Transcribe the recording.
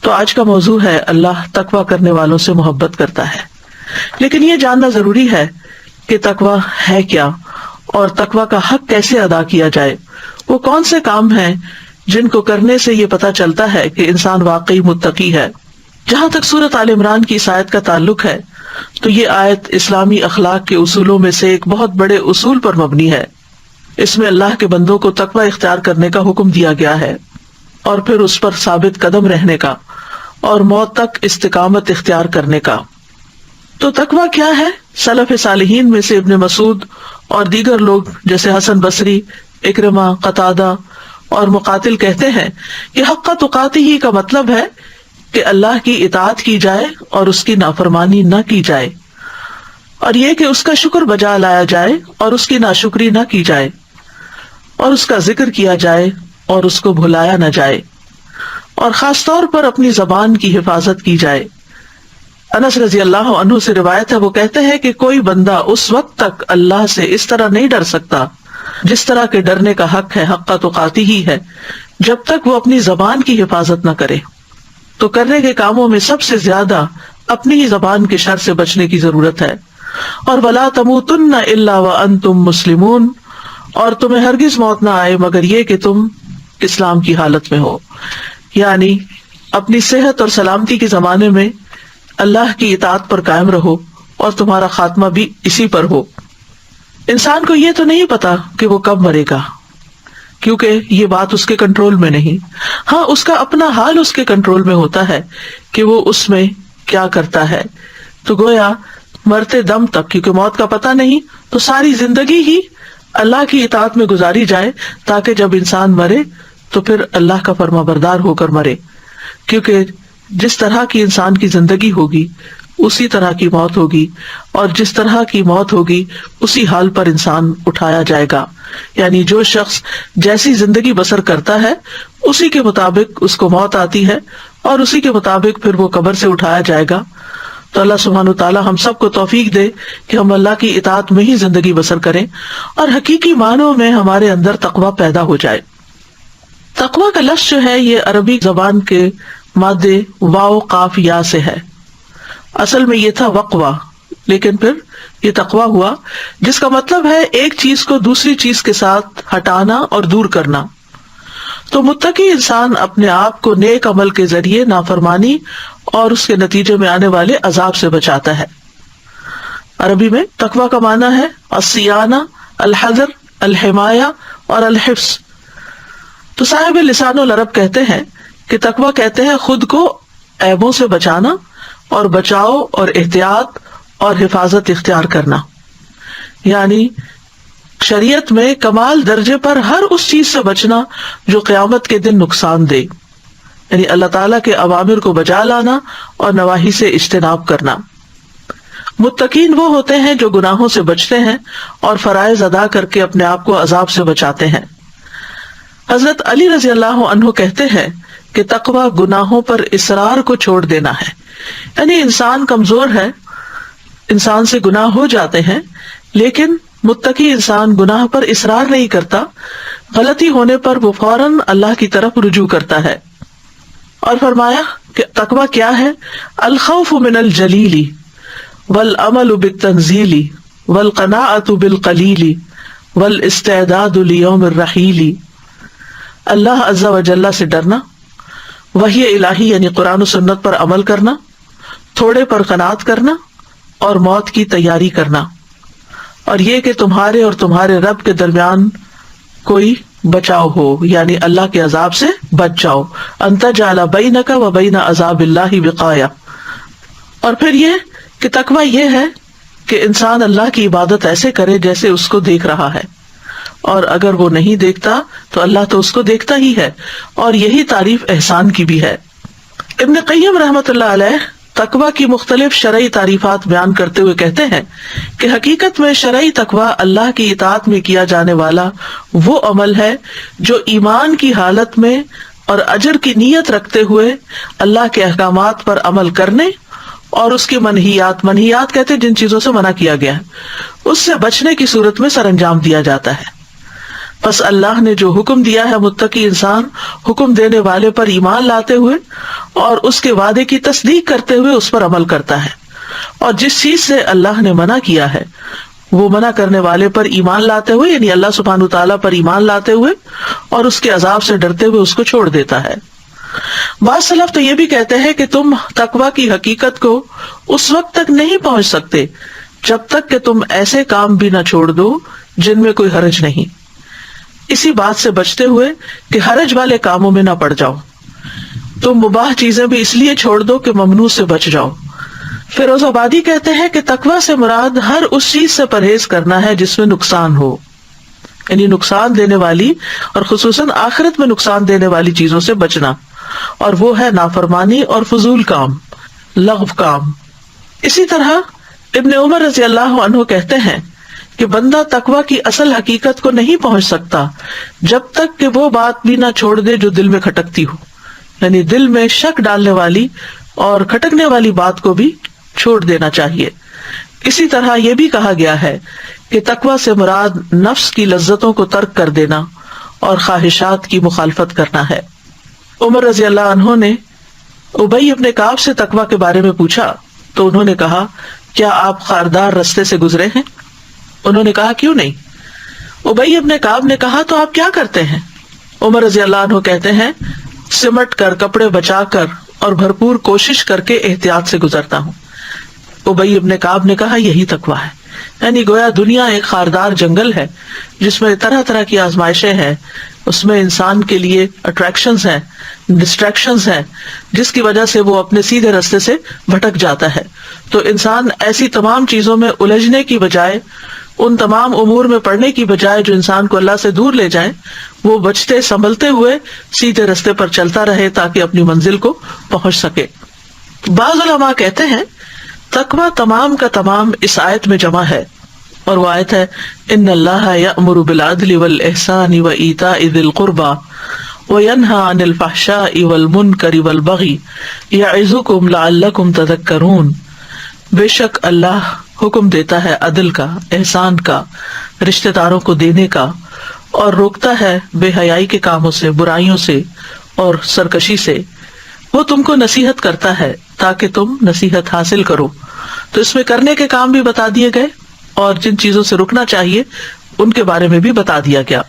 تو آج کا موضوع ہے اللہ تقوی کرنے والوں سے محبت کرتا ہے، لیکن یہ جاننا ضروری ہے کہ تقوی ہے کیا اور تقوی کا حق کیسے ادا کیا جائے۔ وہ کون سے کام ہیں جن کو کرنے سے یہ پتہ چلتا ہے کہ انسان واقعی متقی ہے۔ جہاں تک سورۃ آل عمران کی اس آیت کا تعلق ہے تو یہ آیت اسلامی اخلاق کے اصولوں میں سے ایک بہت بڑے اصول پر مبنی ہے۔ اس میں اللہ کے بندوں کو تقوی اختیار کرنے کا حکم دیا گیا ہے اور پھر اس پر ثابت قدم رہنے کا اور موت تک استقامت اختیار کرنے کا۔ تو تقوی کیا ہے؟ سلف صالحین میں سے ابن مسعود اور دیگر لوگ جیسے حسن بصری، اکرمہ، قتادہ اور مقاتل کہتے ہیں کہ حق تقاتہ ہی کا مطلب ہے کہ اللہ کی اطاعت کی جائے اور اس کی نافرمانی نہ کی جائے، اور یہ کہ اس کا شکر بجا لایا جائے اور اس کی ناشکری نہ کی جائے، اور اس کا ذکر کیا جائے اور اس کو بھلایا نہ جائے، اور خاص طور پر اپنی زبان کی حفاظت کی جائے۔ انس رضی اللہ عنہ سے روایت ہے، وہ کہتے ہیں کہ کوئی بندہ اس وقت تک اللہ سے اس طرح نہیں ڈر سکتا جس طرح کے ڈرنے کا حق ہے، حق تقاتہ ہی ہے، جب تک وہ اپنی زبان کی حفاظت نہ کرے۔ تو کرنے کے کاموں میں سب سے زیادہ اپنی ہی زبان کے شر سے بچنے کی ضرورت ہے۔ اور وَلَا تَمُوتُنَّ إِلَّا وَأَنْتُمْ مُسْلِمُونَ، اور تمہیں ہرگز موت نہ آئے مگر یہ کہ تم اسلام کی حالت میں ہو، یعنی اپنی صحت اور سلامتی کے زمانے میں اللہ کی اطاعت پر قائم رہو اور تمہارا خاتمہ بھی اسی پر ہو۔ انسان کو یہ تو نہیں پتا کہ وہ کب مرے گا، کیونکہ یہ بات اس کے کنٹرول میں نہیں۔ ہاں، اس کا اپنا حال اس کے کنٹرول میں ہوتا ہے کہ وہ اس میں کیا کرتا ہے۔ تو گویا مرتے دم تک، کیونکہ موت کا پتہ نہیں، تو ساری زندگی ہی اللہ کی اطاعت میں گزاری جائے تاکہ جب انسان مرے تو پھر اللہ کا فرما بردار ہو کر مرے، کیونکہ جس طرح کی انسان کی زندگی ہوگی اسی طرح کی موت ہوگی، اور جس طرح کی موت ہوگی اسی حال پر انسان اٹھایا جائے گا۔ یعنی جو شخص جیسی زندگی بسر کرتا ہے اسی کے مطابق اس کو موت آتی ہے اور اسی کے مطابق پھر وہ قبر سے اٹھایا جائے گا۔ تو اللہ سبحانہ وتعالی ہم سب کو توفیق دے کہ ہم اللہ کی اطاعت میں ہی زندگی بسر کریں اور حقیقی معنوں میں ہمارے اندر تقوی پیدا ہو جائے۔ تقوی کا لفظ جو ہے یہ عربی زبان کے مادے واو قاف یا سے ہے۔ اصل میں یہ تھا وقوہ، لیکن پھر یہ تقوی ہوا، جس کا مطلب ہے ایک چیز کو دوسری چیز کے ساتھ ہٹانا اور دور کرنا۔ تو متقی انسان اپنے آپ کو نیک عمل کے ذریعے نافرمانی اور اس کے نتیجے میں آنے والے عذاب سے بچاتا ہے۔ عربی میں تقوی کا معنی ہے الصیانہ، الحذر، الحمایہ اور الحفظ۔ تو صاحب لسان العرب کہتے ہیں کہ تقوی کہتے ہیں خود کو عیبوں سے بچانا اور بچاؤ اور احتیاط اور حفاظت اختیار کرنا، یعنی شریعت میں کمال درجے پر ہر اس چیز سے بچنا جو قیامت کے دن نقصان دے، یعنی اللہ تعالیٰ کے اوامر کو بجا لانا اور نواہی سے اجتناب کرنا۔ متقین وہ ہوتے ہیں جو گناہوں سے بچتے ہیں اور فرائض ادا کر کے اپنے آپ کو عذاب سے بچاتے ہیں۔ حضرت علی رضی اللہ عنہ کہتے ہیں کہ تقوی گناہوں پر اصرار کو چھوڑ دینا ہے، یعنی انسان کمزور ہے، انسان سے گناہ ہو جاتے ہیں، لیکن متقی انسان گناہ پر اصرار نہیں کرتا، غلطی ہونے پر وہ فوراً اللہ کی طرف رجوع کرتا ہے۔ اور فرمایا کہ تقوی کیا ہے؟ الخوف من الجلیل والعمل بالتنزیل والقناعۃ بالقلیل والاستعداد لیوم الرحیل۔ اللہ عز و جل سے ڈرنا، وحی الہی یعنی قرآن و سنت پر عمل کرنا، تھوڑے پر قناعت کرنا اور موت کی تیاری کرنا، اور یہ کہ تمہارے اور تمہارے رب کے درمیان کوئی بچاؤ ہو، یعنی اللہ کے عذاب سے بچ جاؤ۔ ان تجعل بینک و بین عذاب اللہ وقایا۔ اور پھر یہ کہ تقوی یہ ہے کہ انسان اللہ کی عبادت ایسے کرے جیسے اس کو دیکھ رہا ہے، اور اگر وہ نہیں دیکھتا تو اللہ تو اس کو دیکھتا ہی ہے، اور یہی تعریف احسان کی بھی ہے۔ ابن قیم رحمۃ اللہ علیہ تقوی کی مختلف شرعی تعریفات بیان کرتے ہوئے کہتے ہیں کہ حقیقت میں شرعی تقوی اللہ کی اطاعت میں کیا جانے والا وہ عمل ہے جو ایمان کی حالت میں اور اجر کی نیت رکھتے ہوئے اللہ کے احکامات پر عمل کرنے اور اس کے منہیات کہتے ہیں جن چیزوں سے منع کیا گیا ہے اس سے بچنے کی صورت میں سر انجام دیا جاتا ہے۔ بس اللہ نے جو حکم دیا ہے متقی انسان حکم دینے والے پر ایمان لاتے ہوئے اور اس کے وعدے کی تصدیق کرتے ہوئے اس پر عمل کرتا ہے، اور جس چیز سے اللہ نے منع کیا ہے وہ منع کرنے والے پر ایمان لاتے ہوئے، یعنی اللہ سبحانہ تعالیٰ پر ایمان لاتے ہوئے اور اس کے عذاب سے ڈرتے ہوئے اس کو چھوڑ دیتا ہے۔ بعض سلف تو یہ بھی کہتے ہیں کہ تم تقویٰ کی حقیقت کو اس وقت تک نہیں پہنچ سکتے جب تک کہ تم ایسے کام بھی نہ چھوڑ دو جن میں کوئی حرج نہیں، اسی بات سے بچتے ہوئے کہ حرج والے کاموں میں نہ پڑ جاؤ۔ تم مباح چیزیں بھی اس لیے چھوڑ دو کہ ممنوع سے بچ جاؤ۔ فیروز آبادی کہتے ہیں کہ تقویٰ سے مراد ہر اس چیز سے پرہیز کرنا ہے جس میں نقصان ہو، یعنی نقصان دینے والی اور خصوصاً آخرت میں نقصان دینے والی چیزوں سے بچنا، اور وہ ہے نافرمانی اور فضول کام، لغو کام۔ اسی طرح ابن عمر رضی اللہ عنہ کہتے ہیں کہ بندہ تقویٰ کی اصل حقیقت کو نہیں پہنچ سکتا جب تک کہ وہ بات بھی نہ چھوڑ دے جو دل میں کھٹکتی ہو، یعنی دل میں شک ڈالنے والی اور کھٹکنے والی بات کو بھی چھوڑ دینا چاہیے۔ اسی طرح یہ بھی کہا گیا ہے کہ تقویٰ سے مراد نفس کی لذتوں کو ترک کر دینا اور خواہشات کی مخالفت کرنا ہے۔ عمر رضی اللہ عنہ نے ابی ابن کعب سے تقویٰ کے بارے میں پوچھا تو انہوں نے کہا، کیا آپ خاردار رستے سے گزرے ہیں؟ انہوں نے کہا، کیوں نہیں؟ ابی ابن کعب نے کہا، تو آپ کیا کرتے ہیں؟ عمر رضی اللہ عنہ کہتے ہیں، سمٹ کر، کپڑے بچا کر اور بھرپور کوشش کر کے احتیاط سے گزرتا ہوں۔ ابی ابن کعب نے کہا، یہی تقویٰ ہے، یعنی گویا دنیا ایک خاردار جنگل ہے جس میں طرح طرح کی آزمائشیں ہیں، اس میں انسان کے لیے اٹریکشنز ہیں، ڈسٹریکشنز ہیں، جس کی وجہ سے وہ اپنے سیدھے راستے سے بھٹک جاتا ہے۔ تو انسان ایسی تمام چیزوں میں الجھنے کی بجائے، ان تمام امور میں پڑنے کی بجائے جو انسان کو اللہ سے دور لے جائیں، وہ بچتے سنبھلتے ہوئے سیدھے راستے پر چلتا رہے تاکہ اپنی منزل کو پہنچ سکے۔ بعض علماء کہتے ہیں تقویٰ تمام کا تمام اس آیت میں جمع ہے، اور وہ آیت ہے، ان اللہ یأمر بالعدل والإحسان وإیتاء ذی القربى وینہی عن الفحشاء والمنکر والبغی یعظکم لعلکم تذکرون۔ بے شک اللہ حکم دیتا ہے عدل کا، احسان کا، رشتہ داروں کو دینے کا، اور روکتا ہے بے حیائی کے کاموں سے، برائیوں سے اور سرکشی سے۔ وہ تم کو نصیحت کرتا ہے تاکہ تم نصیحت حاصل کرو۔ تو اس میں کرنے کے کام بھی بتا دیے گئے اور جن چیزوں سے رکنا چاہیے ان کے بارے میں بھی بتا دیا گیا۔